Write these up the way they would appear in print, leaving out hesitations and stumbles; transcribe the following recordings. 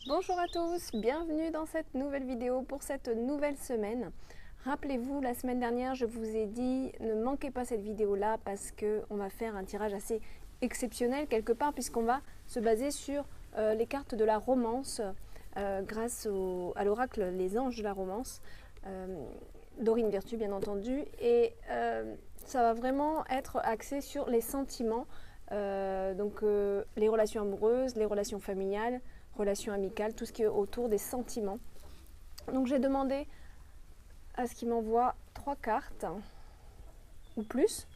Bonjour à tous, bienvenue dans cette nouvelle vidéo pour cette nouvelle semaine. Rappelez-vous, la semaine dernière, je vous ai dit ne manquez pas cette vidéo-là parce qu'on va faire un tirage assez exceptionnel quelque part puisqu'on va se baser sur les cartes de la romance grâce à l'oracle Les Anges de la Romance, Dorine Virtue bien entendu, et ça va vraiment être axé sur les sentiments, les relations amoureuses, les relations familiales, relations amicales, tout ce qui est autour des sentiments. Donc j'ai demandé à ce qu'il m'envoie 3 cartes ou plus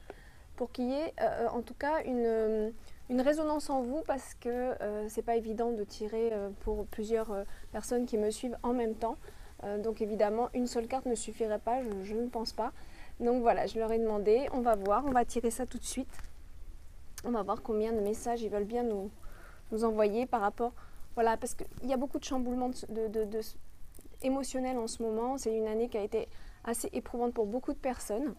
pour qu'il y ait en tout cas une résonance en vous parce que c'est pas évident de tirer pour plusieurs personnes qui me suivent en même temps. Donc évidemment une seule carte ne suffirait pas, je ne pense pas. Donc voilà, je leur ai demandé, on va voir, on va tirer ça tout de suite. On va voir combien de messages ils veulent bien nous envoyer par rapport. Voilà, parce qu'il y a beaucoup de chamboulements émotionnels en ce moment. C'est une année qui a été assez éprouvante pour beaucoup de personnes.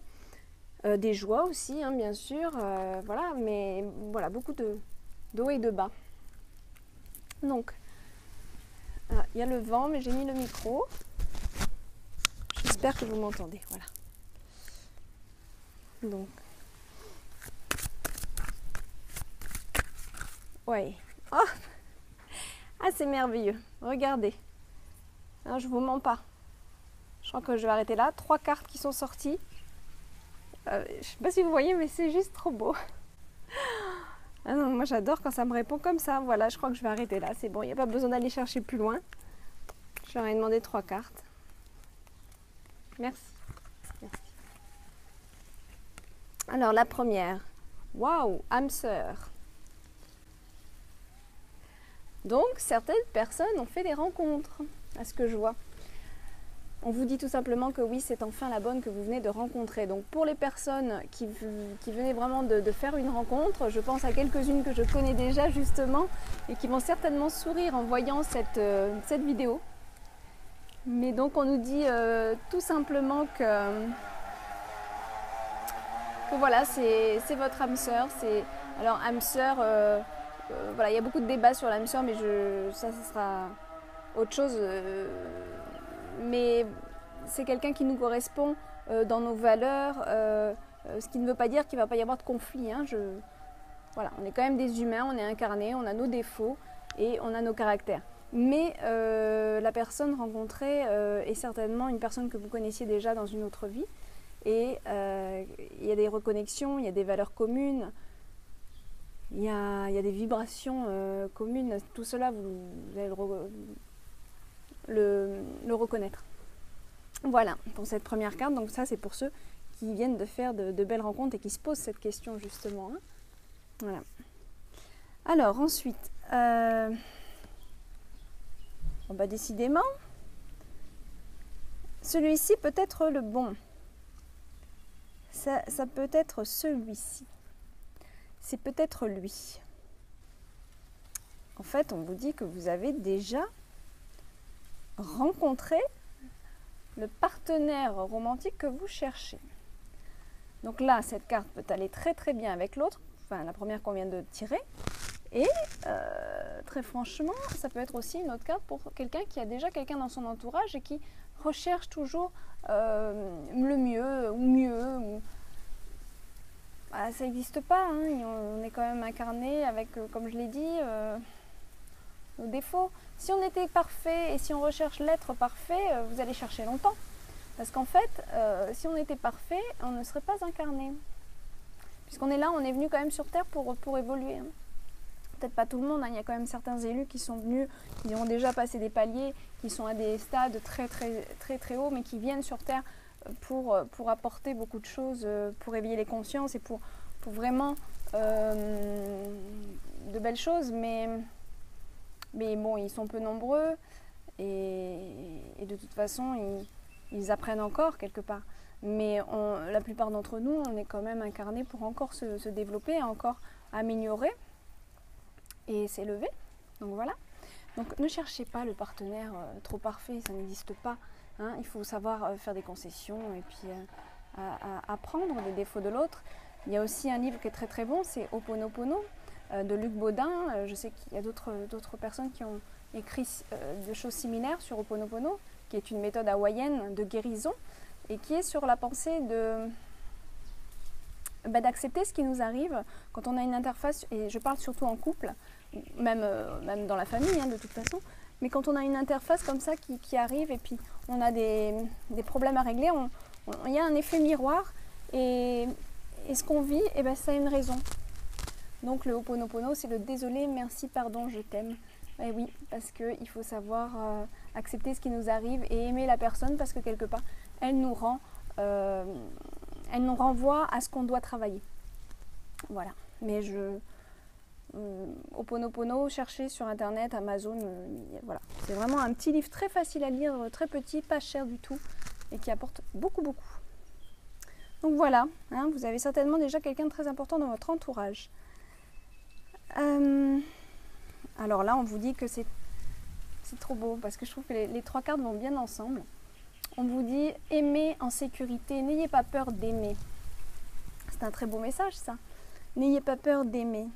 Des joies aussi, hein, bien sûr. Voilà, mais voilà, beaucoup d'eau et de bas. Donc, il y a le vent, mais j'ai mis le micro. J'espère que vous m'entendez. Voilà. Donc. Ouais. Oh, ah, c'est merveilleux. Regardez. Hein, je vous mens pas. Je crois que je vais arrêter là. 3 cartes qui sont sorties. Je ne sais pas si vous voyez, mais c'est juste trop beau. Ah non, moi j'adore quand ça me répond comme ça. Voilà, je crois que je vais arrêter là. C'est bon, il n'y a pas besoin d'aller chercher plus loin. Je leur ai demandé 3 cartes. Merci. Merci. Alors la première. Waouh, âme sœur. Donc certaines personnes ont fait des rencontres, à ce que je vois. On vous dit tout simplement que oui, c'est enfin la bonne que vous venez de rencontrer. Donc pour les personnes qui venaient vraiment de faire une rencontre, je pense à quelques-unes que je connais déjà justement et qui vont certainement sourire en voyant cette vidéo. Mais donc on nous dit tout simplement que voilà, c'est votre âme sœur. Alors âme sœur, voilà, il y a beaucoup de débats sur l'âme sœur, mais ça sera autre chose. Mais c'est quelqu'un qui nous correspond dans nos valeurs, ce qui ne veut pas dire qu'il ne va pas y avoir de conflit. Hein. Voilà, on est quand même des humains, on est incarnés, on a nos défauts et on a nos caractères. Mais la personne rencontrée est certainement une personne que vous connaissiez déjà dans une autre vie. Et il y a des reconnexions, il y a des valeurs communes, il y a des vibrations communes. Tout cela, vous allez le reconnaître. Voilà, pour cette première carte. Donc ça, c'est pour ceux qui viennent de faire de belles rencontres et qui se posent cette question, justement. Hein. Voilà. Alors, ensuite, décidément, celui-ci peut être le bon. Ça peut être celui-ci. C'est peut-être lui. En fait, on vous dit que vous avez déjà rencontré le partenaire romantique que vous cherchez. Donc là, cette carte peut aller très très bien avec l'autre, enfin la première qu'on vient de tirer. Et très franchement, ça peut être aussi une autre carte pour quelqu'un qui a déjà quelqu'un dans son entourage et qui recherche toujours le mieux ou mieux. Bah, ça n'existe pas, hein. On est quand même incarné avec, comme je l'ai dit, nos défauts. Si on était parfait et si on recherche l'être parfait, vous allez chercher longtemps. Parce qu'en fait, si on était parfait, on ne serait pas incarné. Puisqu'on est là, on est venu quand même sur Terre pour évoluer. Hein. Peut-être pas tout le monde, hein. Il y a quand même certains élus qui sont venus, qui ont déjà passé des paliers, qui sont à des stades très très très très hauts, mais qui viennent sur Terre pour apporter beaucoup de choses, pour éveiller les consciences et pour vraiment de belles choses. Mais bon, ils sont peu nombreux et de toute façon, ils apprennent encore quelque part. Mais la plupart d'entre nous, on est quand même incarnés pour encore se développer, encore améliorer et s'élever. Donc voilà. Donc ne cherchez pas le partenaire trop parfait, ça n'existe pas. Hein. Il faut savoir faire des concessions et puis apprendre des défauts de l'autre. Il y a aussi un livre qui est très très bon, c'est Ho'oponopono. de Luc Baudin. Je sais qu'il y a d'autres personnes qui ont écrit des choses similaires sur Ho'oponopono, qui est une méthode hawaïenne de guérison et qui est sur la pensée d'accepter ce qui nous arrive quand on a une interface, et je parle surtout en couple, même dans la famille de toute façon, mais quand on a une interface comme ça qui arrive et puis on a des problèmes à régler, il y a un effet miroir et ce qu'on vit, ça a une raison. Donc le Ho'oponopono, c'est le désolé, merci, pardon, je t'aime. Et oui, parce qu'il faut savoir accepter ce qui nous arrive et aimer la personne parce que quelque part, elle nous renvoie à ce qu'on doit travailler. Voilà. Mais Ho'oponopono, cherchez sur internet, Amazon, voilà. C'est vraiment un petit livre très facile à lire, très petit, pas cher du tout et qui apporte beaucoup. Donc voilà, vous avez certainement déjà quelqu'un de très important dans votre entourage. Alors là, on vous dit que c'est trop beau parce que je trouve que les 3 cartes vont bien ensemble. On vous dit aimer en sécurité, n'ayez pas peur d'aimer. C'est un très beau message ça. N'ayez pas peur d'aimer.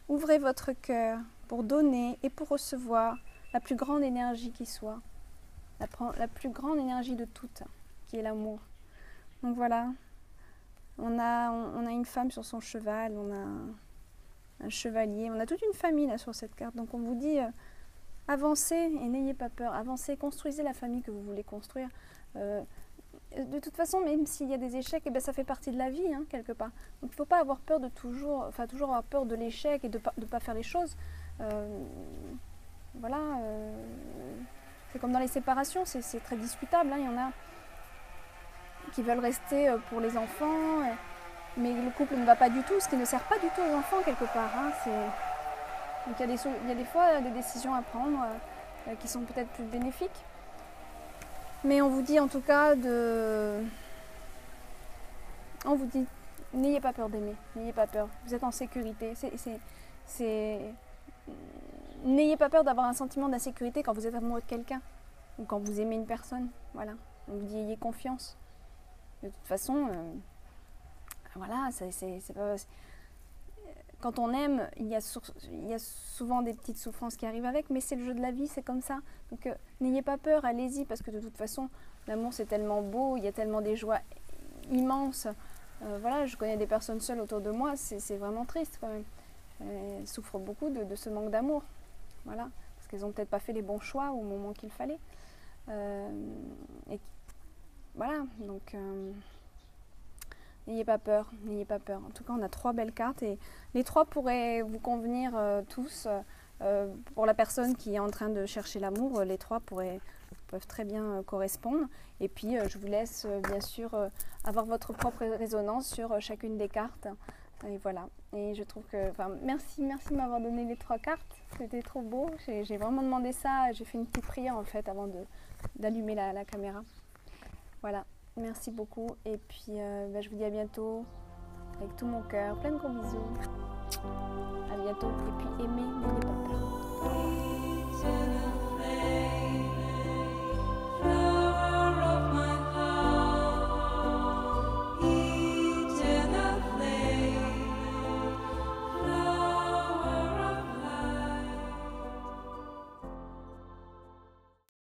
Ouvrez votre cœur pour donner et pour recevoir la plus grande énergie qui soit. La plus grande énergie de toutes, qui est l'amour. Donc voilà, on a une femme sur son cheval, on a un chevalier, on a toute une famille là sur cette carte. Donc on vous dit avancez et n'ayez pas peur, avancez, construisez la famille que vous voulez construire. De toute façon, même s'il y a des échecs, ça fait partie de la vie quelque part. Donc il ne faut pas avoir peur de toujours avoir peur de l'échec et de pas faire les choses. Voilà, c'est comme dans les séparations, c'est très discutable. Il y en a qui veulent rester pour les enfants. Mais le couple ne va pas du tout, ce qui ne sert pas du tout aux enfants quelque part. Donc il y a des fois des décisions à prendre qui sont peut-être plus bénéfiques. Mais on vous dit en tout cas on vous dit n'ayez pas peur d'aimer, n'ayez pas peur. Vous êtes en sécurité. N'ayez pas peur d'avoir un sentiment d'insécurité quand vous êtes amoureux de quelqu'un ou quand vous aimez une personne. Voilà. On vous dit ayez confiance. De toute façon. Voilà, c'est pas... Quand on aime, il y a souvent des petites souffrances qui arrivent avec, mais c'est le jeu de la vie, c'est comme ça. Donc n'ayez pas peur, allez-y, parce que de toute façon, l'amour c'est tellement beau, il y a tellement des joies immenses. Voilà, je connais des personnes seules autour de moi, c'est vraiment triste quand même. Elles souffrent beaucoup de ce manque d'amour. Voilà, parce qu'elles n'ont peut-être pas fait les bons choix au moment qu'il fallait. Voilà, donc... N'ayez pas peur, n'ayez pas peur. En tout cas, on a 3 belles cartes et les 3 pourraient vous convenir tous. Pour la personne qui est en train de chercher l'amour, les 3 peuvent très bien correspondre. Et puis, je vous laisse bien sûr avoir votre propre résonance sur chacune des cartes. Et voilà. Et je trouve que, merci de m'avoir donné les 3 cartes. C'était trop beau. J'ai vraiment demandé ça. J'ai fait une petite prière en fait avant d'allumer la caméra. Voilà. Merci beaucoup et puis je vous dis à bientôt avec tout mon cœur, plein de gros bisous. À bientôt et puis aimez, n'ayez pas peur.